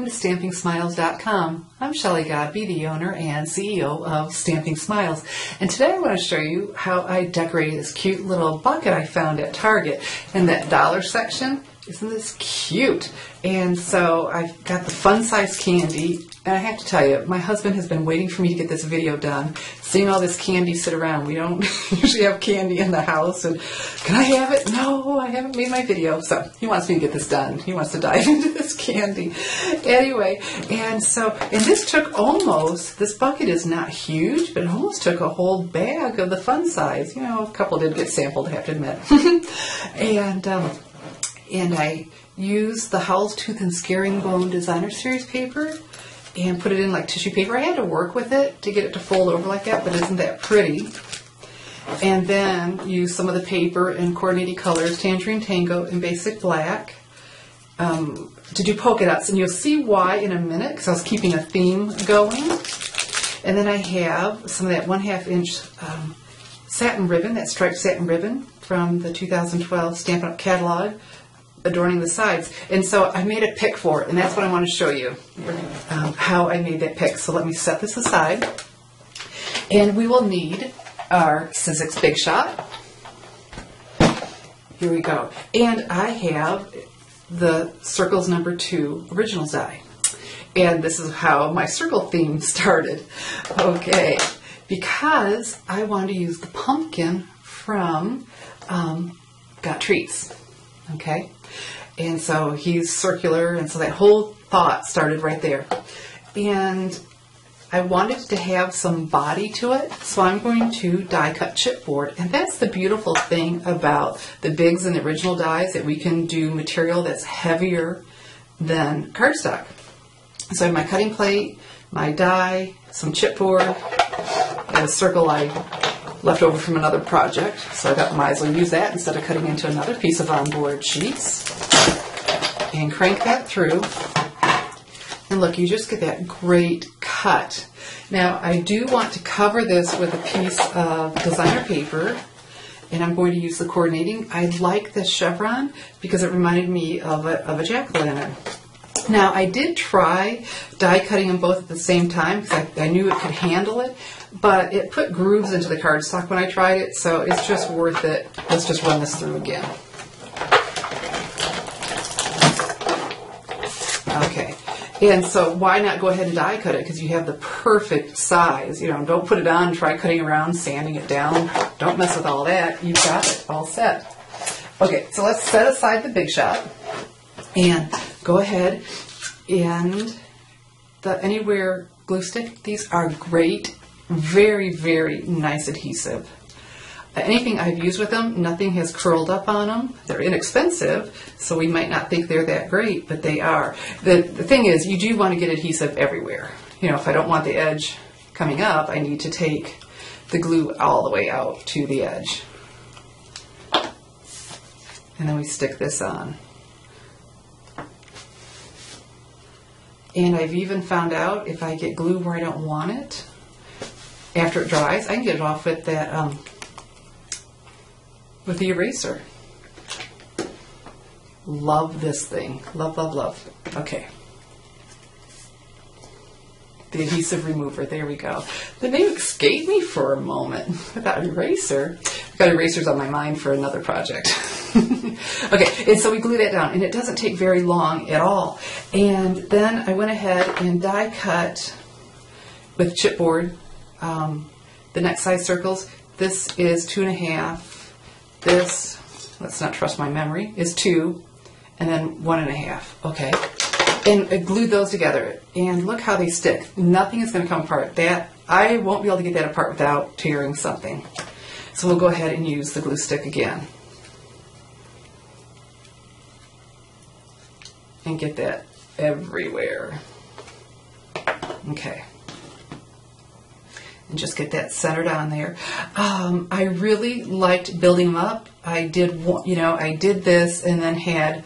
to StampingSmiles.com. I'm Shelley Godby, the owner and CEO of Stamping Smiles. And today I want to show you how I decorated this cute little bucket I found at Target. In that dollar section, isn't this cute? And so I've got the fun size candy. And I have to tell you, my husband has been waiting for me to get this video done. Seeing all this candy sit around. We don't usually have candy in the house. And can I have it? No, I haven't made my video. So he wants me to get this done. He wants to dive into this candy. Anyway, and this took almost, this bucket is not huge, but it almost took a whole bag of the fun size. You know, a couple did get sampled, I have to admit. And I used the Howl's Tooth and Scaring Bone Designer Series paper and put it in like tissue paper. I had to work with it to get it to fold over like that, but isn't that pretty? And then use some of the paper in coordinating colors, Tangerine Tango and Basic Black, to do polka dots. And you'll see why in a minute, because I was keeping a theme going. And then I have some of that 1/2 inch satin ribbon, that striped satin ribbon from the 2012 Stampin' Up! Catalog, adorning the sides. And so I made a pick for it, and that's what I want to show you, how I made that pick. So let me set this aside. And we will need our Sizzix Big Shot. Here we go. And I have the Circles No. 2 Originals die. And this is how my circle theme started. Okay, because I wanted to use the pumpkin from Got Treats. Okay, and so he's circular, and so that whole thought started right there. And I wanted to have some body to it, so I'm going to die cut chipboard. And that's the beautiful thing about the bigs and the original dies, that we can do material that's heavier than cardstock. So I have my cutting plate, my die, some chipboard, and a circle I left over from another project, so I thought I might as well use that instead of cutting into another piece of onboard sheets. And crank that through. And look, you just get that great cut. Now, I do want to cover this with a piece of designer paper, and I'm going to use the coordinating. I like this chevron because it reminded me of a jack-o'-lantern. Now, I did try die cutting them both at the same time because I knew it could handle it, but it put grooves into the cardstock when I tried it, so it's just worth it. Let's just run this through again. Okay, and so why not go ahead and die cut it, because you have the perfect size. You know, don't put it on, try cutting around, sanding it down. Don't mess with all that. You've got it all set. Okay, so let's set aside the Big Shot and go ahead and the Anywhere glue stick. These are great, very, very nice adhesive. Anything I've used with them, nothing has curled up on them. They're inexpensive, so we might not think they're that great, but they are. The thing is, you do want to get adhesive everywhere. You know, if I don't want the edge coming up, I need to take the glue all the way out to the edge. And then we stick this on. And I've even found out if I get glue where I don't want it, after it dries, I can get it off with that, with the eraser. Love this thing. Love, love, love. Okay. The adhesive remover. There we go. The name escaped me for a moment. Without eraser. I've got erasers on my mind for another project. Okay, and so we glue that down, and it doesn't take very long at all. And then I went ahead and die cut with chipboard the next size circles. This is 2.5. This, let's not trust my memory, is 2, and then 1.5. Okay, and I glued those together, and look how they stick. Nothing is going to come apart. That I won't be able to get that apart without tearing something. So we'll go ahead and use the glue stick again. And get that everywhere. Okay. And just get that centered on there. I really liked building them up. I did this and then had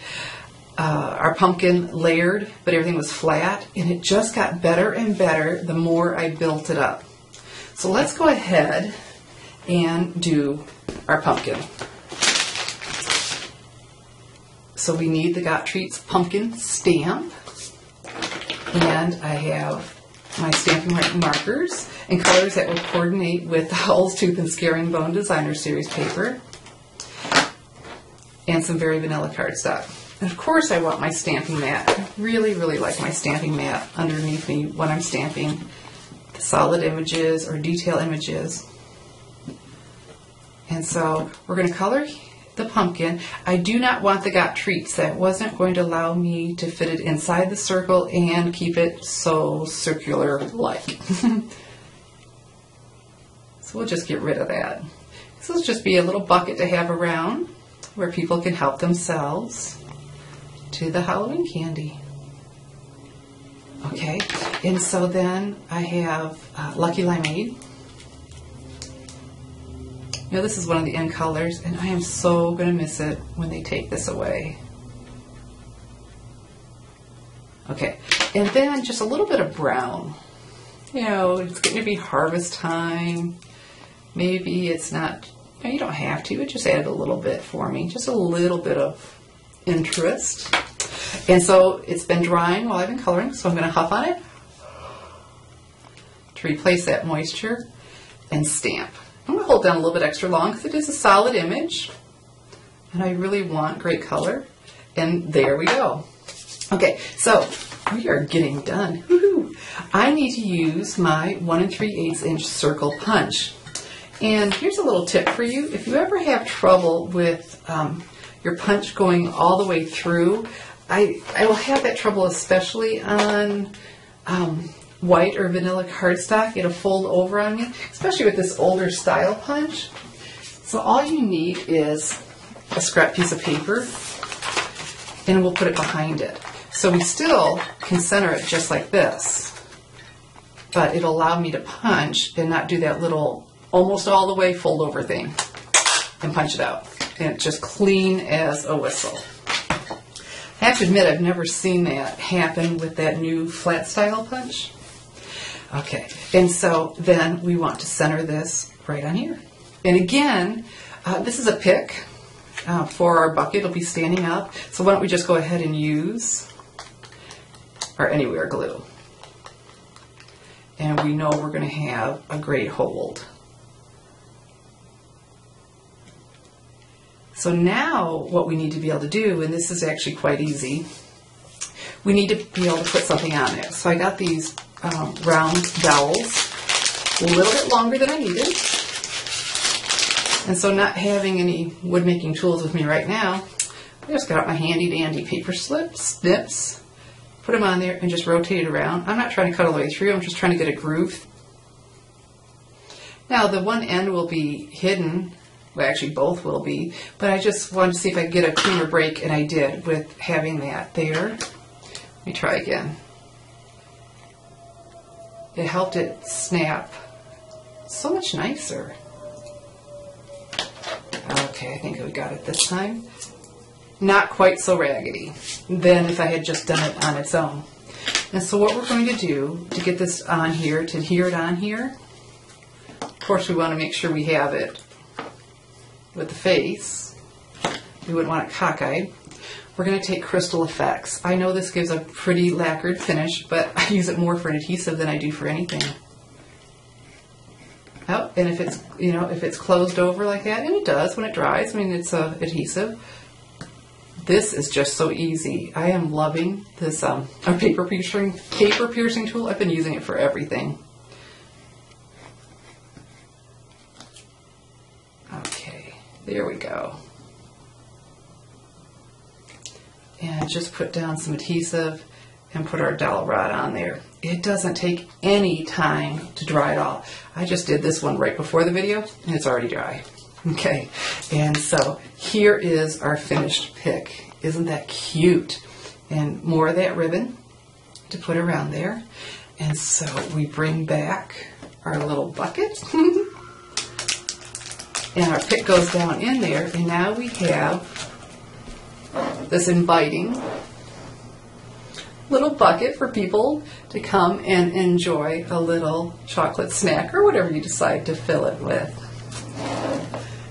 our pumpkin layered, but everything was flat, and it just got better and better the more I built it up. So let's go ahead and do our pumpkin. So we need the Got Treats pumpkin stamp. And I have my stamping markers and colors that will coordinate with the Howl's Tooth and Scaring Bone Designer Series paper. And some very vanilla cardstock. And of course I want my stamping mat. I really, really like my stamping mat underneath me when I'm stamping the solid images or detail images. And so we're going to color the pumpkin. I do not want the got treats. That wasn't going to allow me to fit it inside the circle and keep it so circular-like. So we'll just get rid of that. This will just be a little bucket to have around where people can help themselves to the Halloween candy. Okay, and so then I have Lucky Limeade. You know, this is one of the end colors, and I am so going to miss it when they take this away. Okay, and then just a little bit of brown. You know, it's getting to be harvest time. Maybe it's not, you know, you don't have to, but just add a little bit for me. Just a little bit of interest. And so it's been drying while I've been coloring, so I'm going to huff on it to replace that moisture and stamp. I'm going to hold down a little bit extra long because it is a solid image and I really want great color. And there we go. Okay, so we are getting done. Woohoo! I need to use my 1 3/8 inch circle punch. And here's a little tip for you. If you ever have trouble with your punch going all the way through, I will have that trouble especially on white or vanilla cardstock. It'll fold over on me, especially with this older style punch. So all you need is a scrap piece of paper and we'll put it behind it. So we still can center it just like this, but it'll allow me to punch and not do that little almost all the way fold over thing and punch it out. And it's just clean as a whistle. I have to admit, I've never seen that happen with that new flat style punch. Okay, and so then we want to center this right on here. And again, this is a pick for our bucket. It'll be standing up. So why don't we just go ahead and use our Anywhere glue. And we know we're going to have a great hold. So now what we need to be able to do, and this is actually quite easy, we need to be able to put something on there. So I got these round dowels, a little bit longer than I needed. And so not having any wood making tools with me right now, I just got out my handy dandy paper snips, put them on there and just rotate it around. I'm not trying to cut all the way through, I'm just trying to get a groove. Now the one end will be hidden. Well, actually both will be, but I just wanted to see if I could get a cleaner break, and I did with having that there. Let me try again. It helped it snap so much nicer. Okay, I think we got it this time. Not quite so raggedy than if I had just done it on its own. And so what we're going to do to get this on here, to adhere it on here, of course we want to make sure we have it with the face. We wouldn't want it cockeyed. We're going to take Crystal Effects. I know this gives a pretty lacquered finish, but I use it more for an adhesive than I do for anything. Oh, and if it's, you know, if it's closed over like that, and it does when it dries, I mean, it's a adhesive. This is just so easy. I am loving this a paper piercing tool. I've been using it for everything. Okay, there we go. And just put down some adhesive and put our dowel rod on there. It doesn't take any time to dry at all. I just did this one right before the video and it's already dry. Okay, and so here is our finished pick. Isn't that cute? And more of that ribbon to put around there. And so we bring back our little bucket. And our pick goes down in there, and now we have this inviting little bucket for people to come and enjoy a little chocolate snack or whatever you decide to fill it with.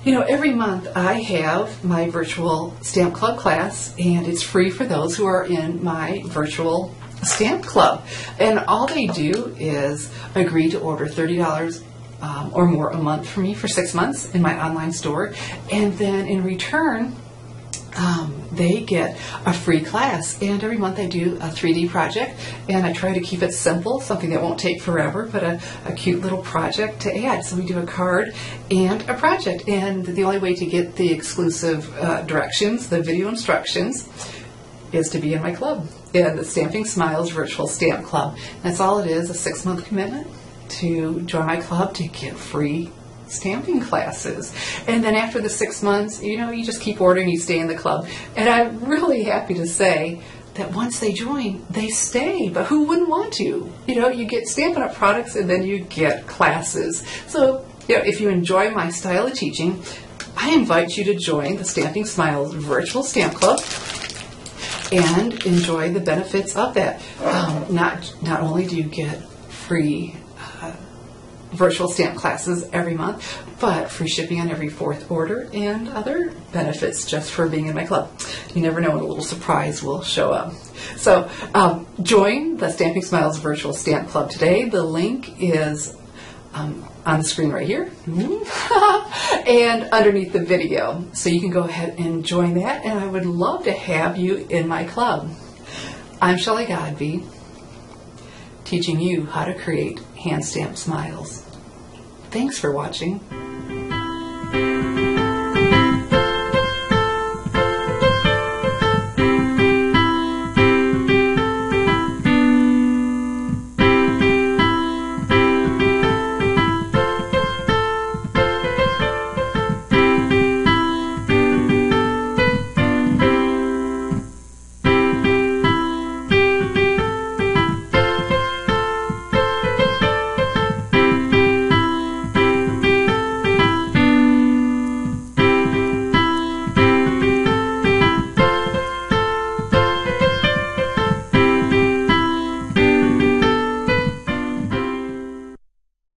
You know, every month I have my virtual stamp club class, and it's free for those who are in my virtual stamp club. And all they do is agree to order $30 or more a month for me for 6 months in my online store. And then in return, they get a free class, and every month I do a 3D project, and I try to keep it simple, something that won't take forever, but a cute little project to add. So we do a card and a project, and the only way to get the exclusive directions, the video instructions, is to be in my club, in the Stamping Smiles Virtual Stamp Club. That's all it is, a 6-month commitment to join my club to get free stamping classes. And then after the 6 months, you just keep ordering, you stay in the club. And I'm really happy to say that once they join, they stay. But who wouldn't want to? You get Stampin' Up! Products, and then you get classes. So, if you enjoy my style of teaching, I invite you to join the Stamping Smiles Virtual Stamp Club and enjoy the benefits of that. Not only do you get free virtual stamp classes every month, but free shipping on every 4th order and other benefits just for being in my club. You never know when a little surprise will show up. So join the Stamping Smiles Virtual Stamp Club today. The link is on the screen right here and underneath the video. So you can go ahead and join that, and I would love to have you in my club. I'm Shelley Godby, teaching you how to create hand stamped smiles. Thanks for watching.